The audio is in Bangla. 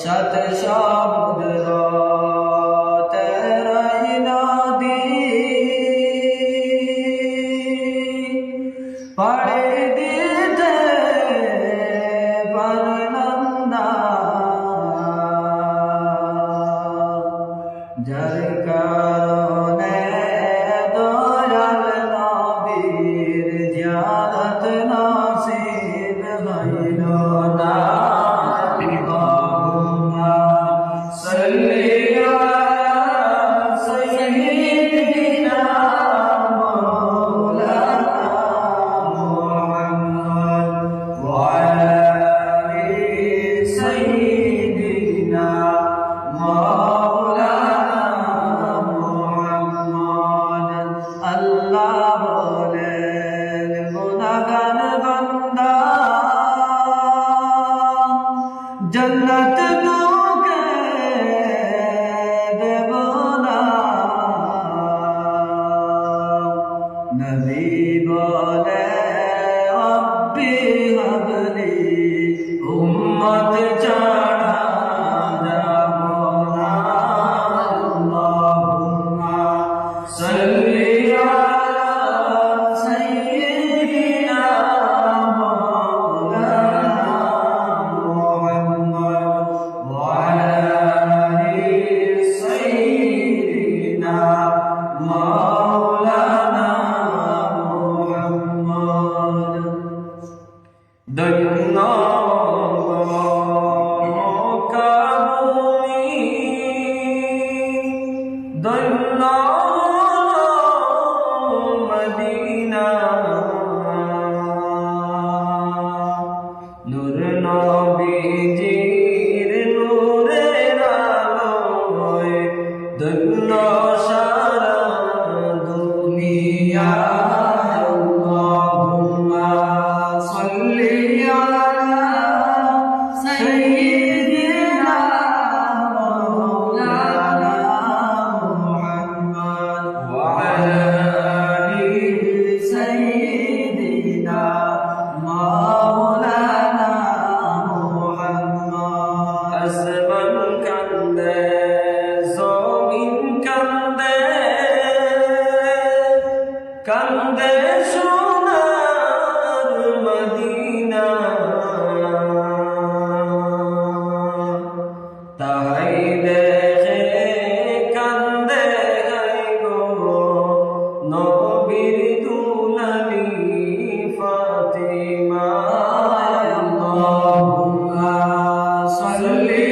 শত সমুদ্র তেরাই নদী পাড়ি দিতে পারলাম না, যার কারণে দয়াল নবীর জিয়ারত নসিব হইল না। আল্লাহ বলেন গুনাহগার বান্দা জন্নত তোকে দেব না। নবী বলে রব্বি হাবলি উম্মত ছাড়া যাব না। আল্লাহুম্মা সাল্লি ধন্য কাবুনি ধন্য মদিনা নূর নবীজির নূরের আলোয় ধন্য সারা দুনিয়া। আসমান কান্দে জমিন কান্দে কান্দে সোনার মদিনা, তাই দেখে কান্দে গো নবীর দুলালি ফাতিমা। আল্লাহুম্মা সাল্লি